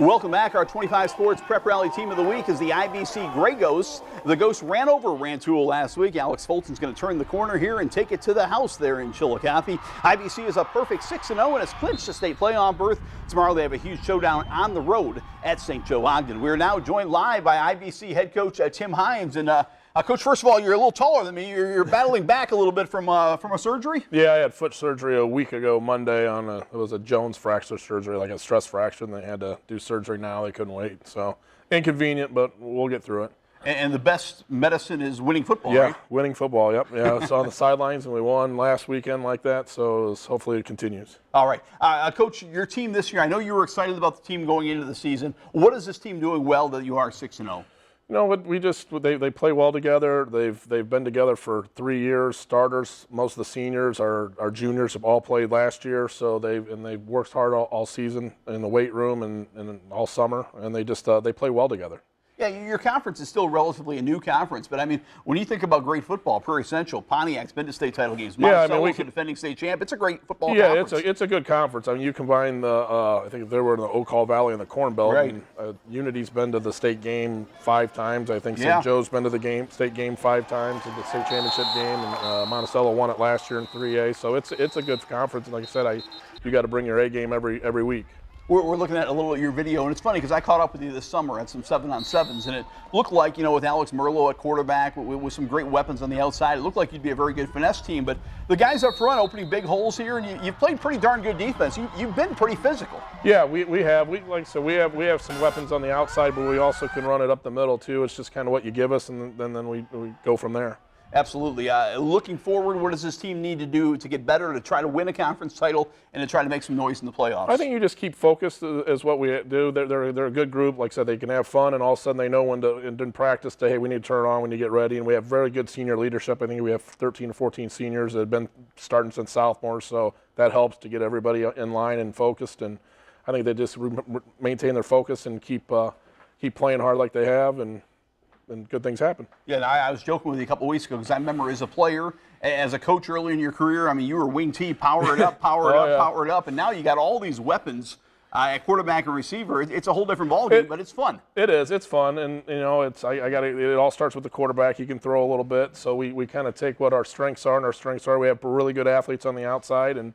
Welcome back. Our 25 Sports Prep Rally Team of the Week is the IBC Gray Ghosts. The Ghosts ran over Rantoul last week. Alex Fulton's going to turn the corner here and take it to the house there in Chillicothe. IBC is a perfect 6-0 and has clinched a state playoff berth. Tomorrow they have a huge showdown on the road at St. Joe Ogden. We're now joined live by IBC head coach Tim Hines. And Coach, first of all, you're a little taller than me. You're battling back a little bit from a surgery? Yeah, I had foot surgery a week ago Monday it was a Jones fracture surgery, like a stress fracture, and they had to do surgery now. They couldn't wait. So inconvenient, but we'll get through it. And the best medicine is winning football, yeah, right? Winning football, yep. Yeah, it's on the sidelines, and we won last weekend like that, so hopefully it continues. All right. Coach, your team this year, I know you were excited about the team going into the season. What is this team doing well that you are 6-0? You know, they play well together. They've been together for 3 years. Starters, most of the seniors, our juniors have all played last year. So they've worked hard all season in the weight room and all summer, and they play well together. Yeah, your conference is still relatively a new conference, but I mean, when you think about great football, Prairie Central, Pontiac's been to state title games. Monticello's a defending state champ. It's a great football conference. Yeah, it's a good conference. I mean, you combine I think they were in the Oak Hall Valley and the Corn Belt. Right. And, Unity's been to the state game 5 times. I think Yeah. St. Joe's been to the state game 5 times, to the state championship game, and Monticello won it last year in 3A. So it's a good conference. And like I said, you got to bring your A game every week. We're looking at a little of your video, and it's funny because I caught up with you this summer at some 7-on-7s, and it looked like, with Alex Merlo at quarterback, with some great weapons on the outside, it looked like you'd be a very good finesse team. But the guys up front opening big holes here, and you've played pretty darn good defense. You've been pretty physical. Yeah, we have. Like I said, we have some weapons on the outside, but we also can run it up the middle too. It's just kind of what you give us, and then we go from there. Absolutely. Looking forward, what does this team need to do to get better, to try to win a conference title, and to try to make some noise in the playoffs? I think you just keep focused is what we do. They're a good group. Like I said, they can have fun, and all of a sudden they know when to, in practice, hey, we need to turn it on, we need to get ready. And we have very good senior leadership. I think we have 13 or 14 seniors that have been starting since sophomore, so that helps to get everybody in line and focused. And I think they just maintain their focus and keep playing hard like they have, and good things happen. Yeah, and I was joking with you a couple of weeks ago because I remember as a player, as a coach early in your career, I mean, you were wing T, power it up, power it up, and now you got all these weapons at quarterback and receiver. It's a whole different ballgame, but it's fun. It is. It's fun, and it all starts with the quarterback. He can throw a little bit, so we kind of take what our strengths are, and our strengths are we have really good athletes on the outside, and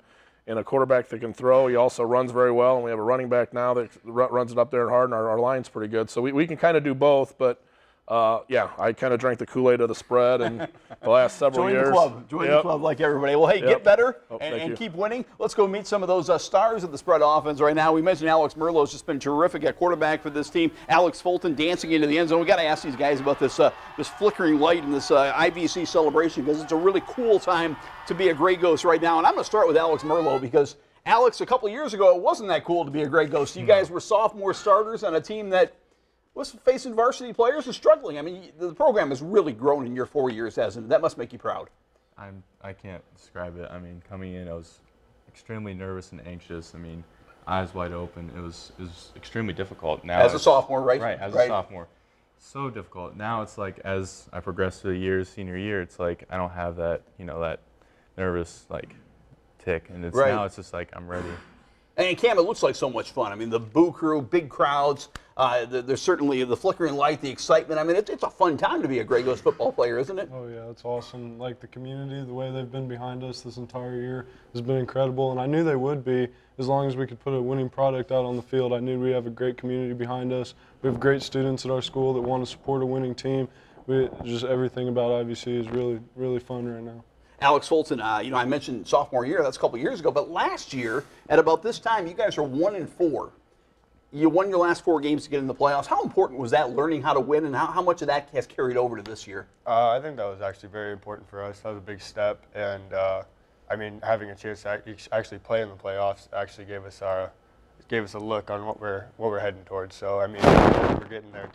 a quarterback that can throw. He also runs very well, and we have a running back now that runs it up there hard, and our line's pretty good. So we can kind of do both, but I kind of drank the Kool-Aid of the spread and the last several years. Join the club like everybody. Well, hey, get better and you. Keep winning. Let's go meet some of those stars of the spread offense right now. We mentioned Alex Merlo has just been terrific at quarterback for this team. Alex Fulton dancing into the end zone. We got to ask these guys about this flickering light and this IBC celebration because it's a really cool time to be a Gray Ghost right now. And I'm going to start with Alex Merlo because Alex, a couple of years ago, it wasn't that cool to be a Gray Ghost. You guys were sophomore starters on a team that was facing varsity players and struggling. I mean, the program has really grown in your 4 years, hasn't it? That must make you proud. I can't describe it. I mean, coming in, I was extremely nervous and anxious. I mean, eyes wide open. It was extremely difficult. Now as a sophomore, right? Right, as a sophomore. So difficult. Now it's like as I progress through the years, senior year, it's like I don't have that, that nervous tick, and now it's just like I'm ready. And Cam, it looks like so much fun. I mean, the Boo Crew, big crowds. There's certainly the flickering light, the excitement. I mean, it's a fun time to be a Gray Ghost football player, isn't it? Oh, yeah, it's awesome. Like, the community, the way they've been behind us this entire year has been incredible. And I knew they would be as long as we could put a winning product out on the field. I knew we have a great community behind us. We have great students at our school that want to support a winning team. Just everything about IVC is really, really fun right now. Alex Fulton, I mentioned sophomore year, that's a couple years ago, but last year, at about this time, you guys are 1-4. You won your last 4 games to get in the playoffs. How important was that, learning how to win, and how much of that has carried over to this year? I think that was actually very important for us. That was a big step, and having a chance to actually play in the playoffs actually gave us a look on what we're heading towards. So, I mean, we're getting there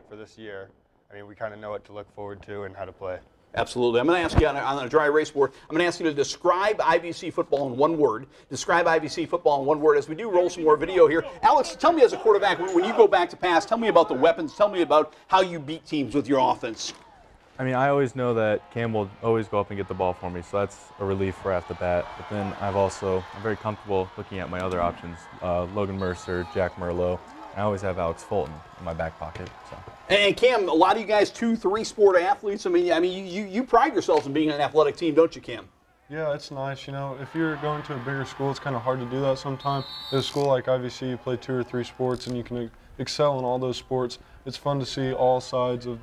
for this year. I mean, we kind of know what to look forward to and how to play. Absolutely. I'm going to ask you on a dry erase board, I'm going to ask you to describe IBC football in one word. Describe IBC football in one word as we do roll some more video here. Alex, tell me as a quarterback, when you go back to pass, tell me about the weapons. Tell me about how you beat teams with your offense. I mean, I always know that Cam will always go up and get the ball for me, so that's a relief right off the bat. But then I'm very comfortable looking at my other options, Logan Mercer, Jack Merlo. I always have Alex Fulton in my back pocket. So. And Cam, a lot of you guys 2-3 sport athletes. I mean, you pride yourselves in being an athletic team, don't you, Cam? Yeah, it's nice. You know, if you're going to a bigger school, it's kind of hard to do that sometimes. At a school like IVC, you play 2 or 3 sports, and you can excel in all those sports. It's fun to see all sides of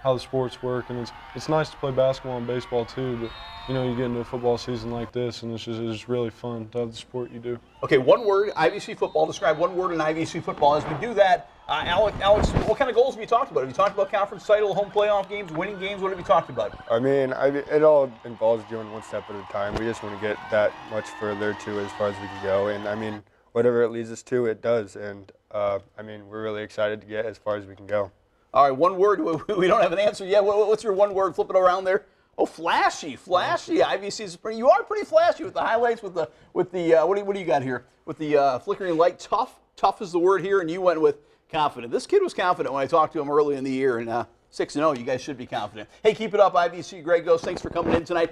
how the sports work, and it's nice to play basketball and baseball too. But you know, you get into a football season like this, and it's just really fun to have the sport you do. Okay, one word, IVC football. Describe one word in IVC football. As we do that, Alex, what kind of goals have you talked about? Have you talked about conference title, home playoff games, winning games? What have you talked about? I mean, it all involves doing one step at a time. We just want to get that much further to as far as we can go. And I mean, whatever it leads us to, it does. And I mean, we're really excited to get as far as we can go. All right, one word. We don't have an answer yet. What's your one word? Flip it around there. Oh, flashy. IVC is pretty. You are pretty flashy with the highlights. With the what do you got here? With the flickering light. Tough is the word here, and you went with confident. This kid was confident when I talked to him early in the year, and 6-0. You guys should be confident. Hey, keep it up, IVC. Greg Ghost. Thanks for coming in tonight.